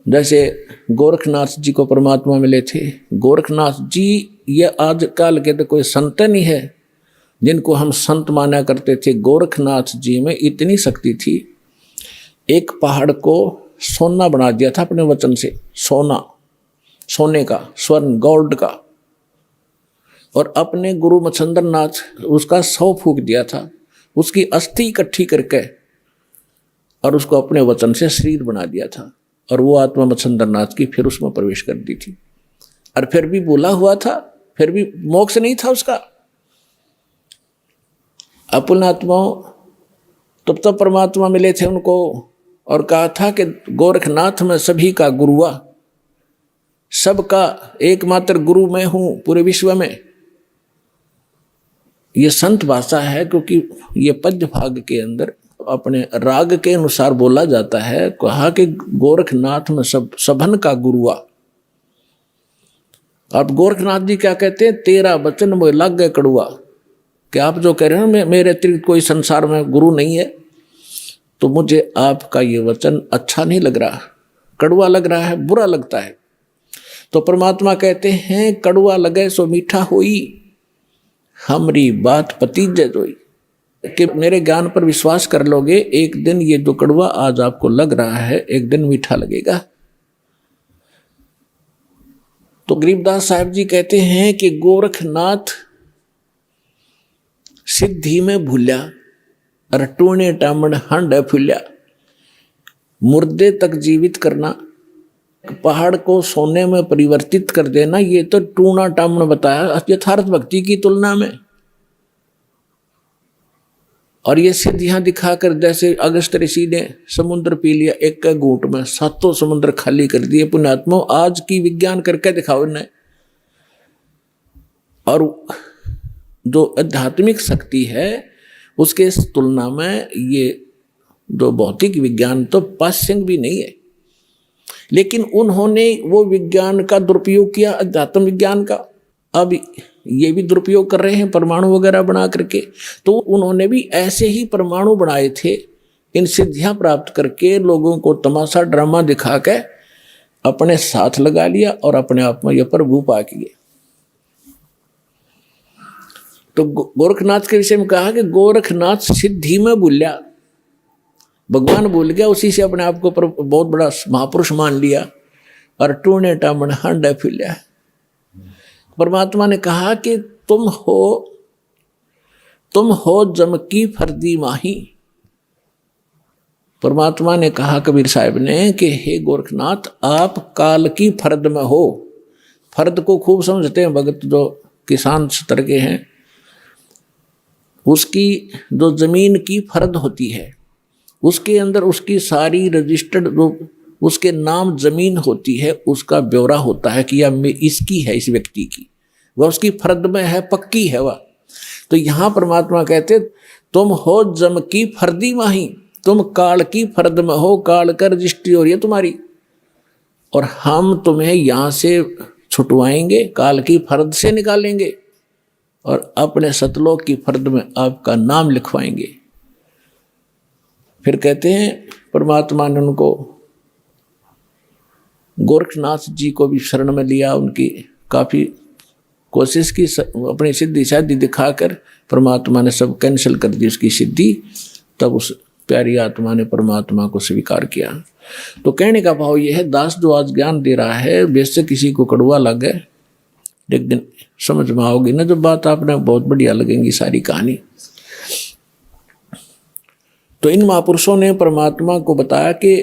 जैसे गोरखनाथ जी को परमात्मा मिले थे। गोरखनाथ जी ये आजकल के तो कोई संत नहीं है जिनको हम संत माना करते थे। गोरखनाथ जी में इतनी शक्ति थी, एक पहाड़ को सोना बना दिया था अपने वचन से, सोना, सोने का, स्वर्ण, गोल्ड का। और अपने गुरु मच्छंद्र नाथ उसका 100 फूंक दिया था, उसकी अस्थि इकट्ठी करके और उसको अपने वचन से शरीर बना दिया था। और वो आत्मा मच्छंद्र नाथ की फिर उसमें प्रवेश कर दी थी। और फिर भी बोला हुआ था, फिर भी मोक्ष नहीं था उसका। अपन आत्माओं तब परमात्मा मिले थे उनको और कहा था कि गोरखनाथ में सभी का गुरुआ, सबका एकमात्र गुरु मैं हूं पूरे विश्व में। ये संत भाषा है, क्योंकि ये पद्य भाग के अंदर अपने राग के अनुसार बोला जाता है। कहा कि गोरखनाथ में सबन का गुरुआ। आप गोरखनाथ जी क्या कहते हैं, तेरा वचन मुझे लग गए कड़ुआ। कि आप जो कह रहे हैं मेरे अतिरिक्त कोई संसार में गुरु नहीं है, तो मुझे आपका ये वचन अच्छा नहीं लग रहा, कड़ुआ लग रहा है, बुरा लगता है। तो परमात्मा कहते हैं कड़ुआ लगे सो मीठा होई, हमरी बात पतीजे जोई। कि मेरे ज्ञान पर विश्वास कर लोगे, एक दिन ये जो कड़वा आज आपको लग रहा है एक दिन मीठा लगेगा। तो गरीबदास साहब जी कहते हैं कि गोरखनाथ सिद्धि में भूल्या और टूणे टामण हंड फूल्या। मुर्दे तक जीवित करना, पहाड़ को सोने में परिवर्तित कर देना, ये तो टूणा टामण बताया यथार्थ भक्ति की तुलना में। और ये सिद्धियां दिखाकर, जैसे अगस्त ऋषि ने समुद्र पी लिया एक घूंट में, 7 समुद्र खाली कर दिए। पुण्यात्मा आज की विज्ञान करके दिखाओ इन्हें। और जो आध्यात्मिक शक्ति है उसके तुलना में ये जो भौतिक विज्ञान तो पाश्यंग भी नहीं है। लेकिन उन्होंने वो विज्ञान का दुरुपयोग किया, अध्यात्म विज्ञान का। अब ये भी दुरुपयोग कर रहे हैं परमाणु वगैरह बना करके। तो उन्होंने भी ऐसे ही परमाणु बनाए थे, इन सिद्धियां प्राप्त करके लोगों को तमाशा ड्रामा दिखा के अपने साथ लगा लिया और अपने आप में यह प्रभु पा किए। तो गोरखनाथ के विषय में कहा कि गोरखनाथ सिद्धि में भूल्या, भगवान भूल गया, उसी से अपने आप को बहुत बड़ा महापुरुष मान लिया और टूणे टामण हंड फूल्या। परमात्मा ने कहा कि तुम हो जम की फर्दी माही। परमात्मा ने कहा कबीर साहब ने कि हे गोरखनाथ, आप काल की फर्द में हो। फर्द को खूब समझते हैं भगत, जो किसान स्तर के हैं, उसकी जो जमीन की फर्द होती है उसके अंदर उसकी सारी रजिस्टर्ड जो उसके नाम जमीन होती है, उसका ब्यौरा होता है कि यह इसकी है, इस व्यक्ति की, वह उसकी फर्द में है, पक्की है वह। तो यहां परमात्मा कहते तुम हो जम की फर्दी माही, तुम काल की फर्द में हो, काल का रजिस्ट्री हो रही है तुम्हारी, और हम तुम्हें यहां से छुटवाएंगे, काल की फर्द से निकालेंगे और अपने सतलोक की फर्द में आपका नाम लिखवाएंगे। फिर कहते हैं परमात्मा ने उनको गोरखनाथ जी को भी शरण में लिया, उनकी काफी कोशिश की, अपनी सिद्धि शादी दिखाकर परमात्मा ने सब कैंसिल कर दी उसकी सिद्धि। तब उस प्यारी आत्मा ने परमात्मा को स्वीकार किया। तो कहने का भाव यह है, दास जो आज ज्ञान दे रहा है, बेशक किसी को कड़वा लगे, एक दिन समझ में आओगी ना जब बात, आपने बहुत बढ़िया लगेंगी सारी कहानी। तो इन महापुरुषों ने परमात्मा को बताया कि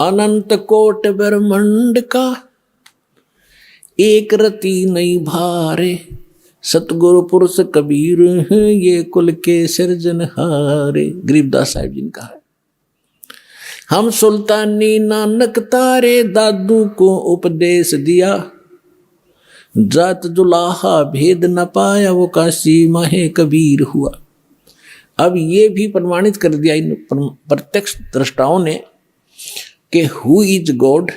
अनंत कोट ब्रह्मांड का एक रति नहीं भारे, सतगुरु पुरुष कबीर ये कुल के सिरजनहारे। गरीबदास साहिब जी ने कहा है, हम सुल्तानी नानक तारे, दादू को उपदेश दिया, जात जुलाहा भेद न पाया, वो काशी माहे कबीर हुआ। अब ये भी प्रमाणित कर दिया इन प्रत्यक्ष दृष्टाओं ने कि हु इज गॉड,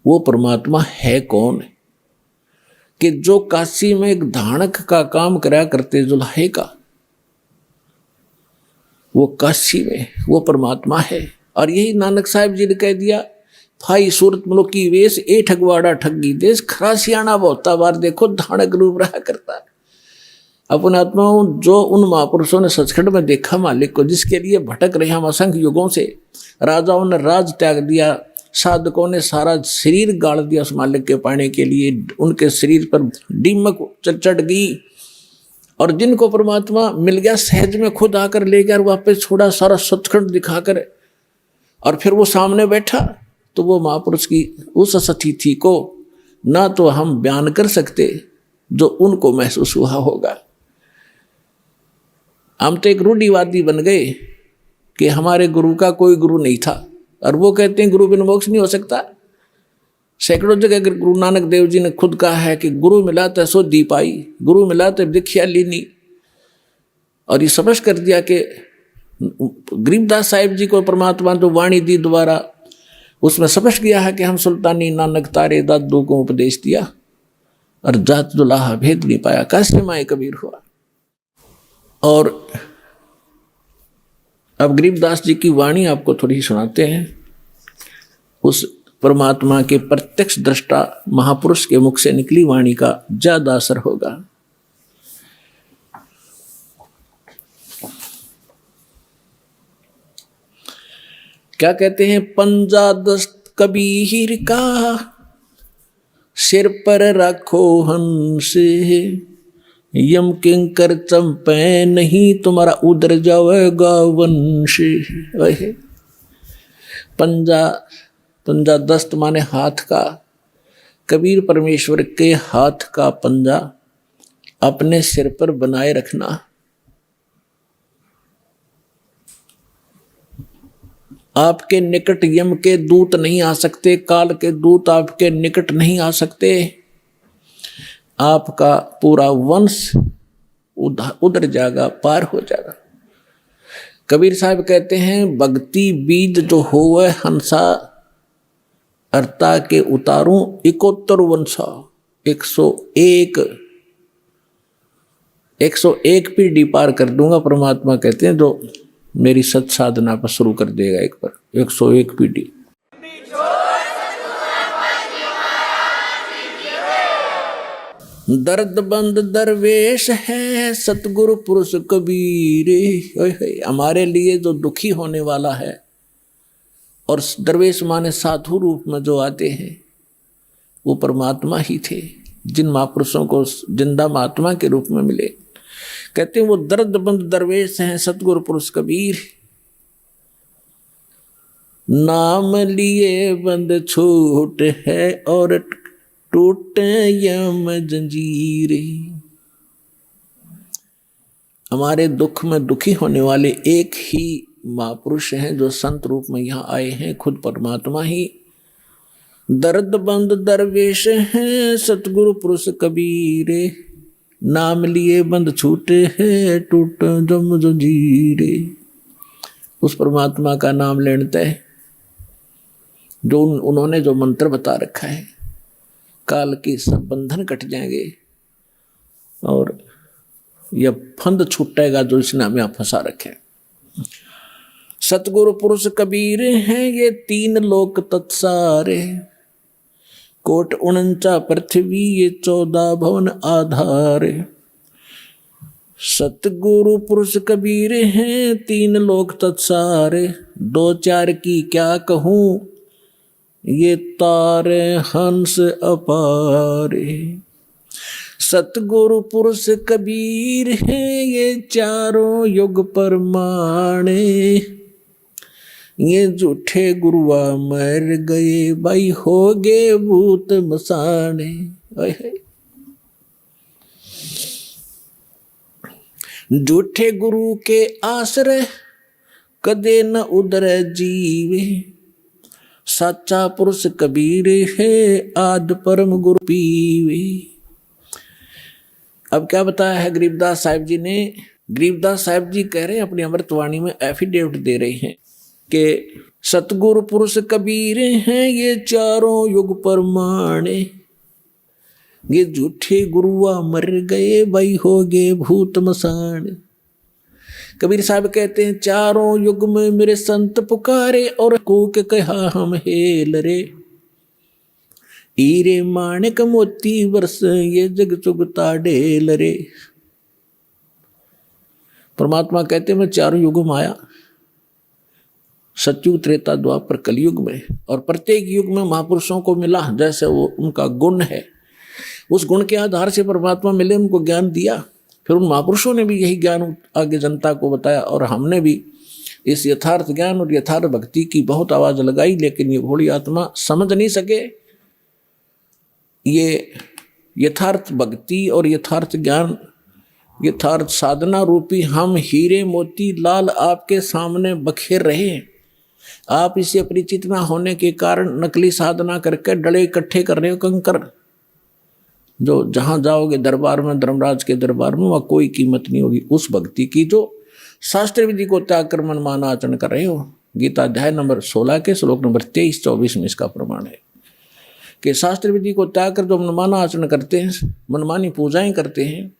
वो परमात्मा है कौन, कि जो काशी में एक धानक का काम करा करते जुल्हे का, वो काशी में वो परमात्मा है। और यही नानक साहब जी ने कह दिया फाई सूरत मुल्क की वेश ए ठगवाड़ा ठगी देश खरा सियाणा बहुता बार देखो धानक रूप रहा करता है। अपने आत्माओं जो उन महापुरुषों ने सचखंड में देखा मालिक को, जिसके लिए भटक रहे हम असंख्य युगों से, राजाओं ने राज त्याग दिया, साधकों ने सारा शरीर गाड़ दिया उस मालिक के पाने के लिए, उनके शरीर पर दीमक चढ़ गई, और जिनको परमात्मा मिल गया सहज में खुद आकर ले गया, वापस छोड़ा सारा सचखंड दिखाकर, और फिर वो सामने बैठा, तो वो महापुरुष की उस सतिथि को ना तो हम बयान कर सकते जो उनको महसूस हुआ होगा। हम तो एक रूढ़िवादी बन गए कि हमारे गुरु का कोई गुरु नहीं था, और वो कहते हैं गुरु बिन मोक्ष नहीं हो सकता। सैकड़ों जगह गुरु नानक देव जी ने खुद कहा है कि गुरु मिला तो सो दी पाई, गुरु मिला तो दीक्षा लीनी, और ये समझ कर दिया कि गरीबदास साहिब जी को परमात्मा जो वाणी दी द्वारा, उसमें समझ गया है कि हम सुल्तानी नानक तारे दादू को उपदेश दिया, और जात दुलाहा भेद नहीं पाया, कैसे माए कबीर हुआ। और अब गरीबदास जी की वाणी आपको थोड़ी सुनाते हैं, उस परमात्मा के प्रत्यक्ष दृष्टा महापुरुष के मुख से निकली वाणी का ज्यादा असर होगा। क्या कहते हैं, पंजा दस्त कबीर का सिर पर रखो हंस, यम किंकर चंपे नहीं तुम्हारा उधर जाएगा वंश। पंजा दस्त माने हाथ का, कबीर परमेश्वर के हाथ का पंजा अपने सिर पर बनाए रखना। आपके निकट यम के दूत नहीं आ सकते, काल के दूत आपके निकट नहीं आ सकते, आपका पूरा वंश उधर जाएगा, पार हो जाएगा। कबीर साहब कहते हैं, भक्ति बीज जो होवे हंसा, अर्ता के उतारूं 71 वंशा। 101 पीढ़ी पार कर दूंगा, परमात्मा कहते हैं, जो मेरी सत साधना पर शुरू कर देगा एक बार 101 पीढ़ी। दर्द बंद दरवेश है सतगुरु पुरुष कबीर। हमारे लिए जो दुखी होने वाला है, और दरवेश माने साधु रूप में जो आते हैं, वो परमात्मा ही थे, जिन महापुरुषों को जिंदा महात्मा के रूप में मिले। कहते हैं वो दर्द बंद दरवेश हैं सतगुरु पुरुष कबीर, नाम लिए बंद छूट है और टूटे यम जंजीरे। हमारे दुख में दुखी होने वाले एक ही महापुरुष हैं जो संत रूप में यहाँ आए हैं, खुद परमात्मा ही। दर्द बंद दरवेश हैं सतगुरु पुरुष कबीरे, नाम लिए बंद छूटे हैं टूट जम जंजीरे। उस परमात्मा का नाम लेते हैं, जो उन्होंने जो मंत्र बता रखा है, काल के सब बंधन कट जाएंगे और यह फंद छूटेगा जो इसने हमें फंसा रखे। सतगुरु पुरुष कबीर हैं ये 3 लोक तत्सारे, कोट 49 पृथ्वी ये 14 भवन आधारे। सतगुरु पुरुष कबीर हैं 3 लोक तत्सारे, 2-4 की क्या कहूँ ये तारे हंस अपारे। सतगुरु पुरुष कबीर हैं ये 4 युग परमाणे, ये झूठे गुरुआ मर गए भाई हो गए भूत मसाने। झूठे गुरु के आश्रय कदे न उधर जीवे, सच्चा पुरुष कबीर है आद परम गुरु पीवे। अब क्या बताया है गरीबदास साहिब जी ने? गरीबदास साहिब जी कह रहे हैं अपनी अमृतवाणी में, एफिडेविट दे रहे हैं कि सतगुरु पुरुष कबीर हैं ये 4 युग परमाणे, ये झूठे गुरुआ मर गए भाई हो गए भूत मसान। कबीर साहब कहते हैं, चारों युग में मेरे संत पुकारे और कूक कहा हम हेल रे। हीरे माणिक मोती वर्ष ये जग चुगता ढेल रे। परमात्मा कहते हैं मैं चारों युगों में आया, सतयुग, त्रेता, द्वापर, कलयुग में, और प्रत्येक युग में महापुरुषों को मिला जैसे वो उनका गुण है, उस गुण के आधार से परमात्मा मिले, उनको ज्ञान दिया। फिर उन महापुरुषों ने भी यही ज्ञान आगे जनता को बताया, और हमने भी इस यथार्थ ज्ञान और यथार्थ भक्ति की बहुत आवाज लगाई, लेकिन ये भोली आत्मा समझ नहीं सके। ये यथार्थ भक्ति और यथार्थ ज्ञान, यथार्थ साधना रूपी हम हीरे मोती लाल आपके सामने बखेर रहे हैं। आप इसे परिचित ना होने के कारण नकली साधना करके डले इकट्ठे कर रहे हो कंकर, जो जहां जाओगे दरबार में, धर्मराज के दरबार में, वहां कोई कीमत नहीं होगी उस भक्ति की जो शास्त्र विधि को त्याग कर मनमाना आचरण कर रहे हो। गीता अध्याय नंबर 16 के श्लोक नंबर 23-24 में इसका प्रमाण है कि शास्त्र विधि को त्याग कर जो मनमाना आचरण करते हैं, मनमानी पूजाएं करते हैं,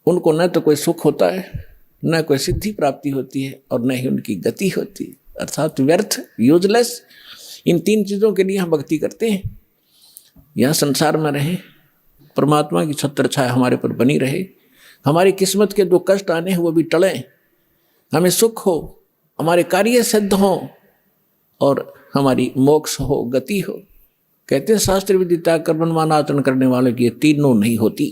उनको न तो कोई सुख होता है, न कोई सिद्धि प्राप्ति होती है, और न ही उनकी गति होती है, अर्थात व्यर्थ, यूजलेस। इन तीन चीज़ों के लिए हम भक्ति करते हैं। यह संसार में रहे, परमात्मा की छत्र छाया हमारे पर बनी रहे, हमारी किस्मत के जो कष्ट आने हैं वो भी टलें, हमें सुख हो, हमारे कार्य सिद्ध हो, और हमारी मोक्ष हो, गति हो। कहते हैं शास्त्र विधि त्याग कर मनमाना आचरण करने वालों की ये तीनों नहीं होती।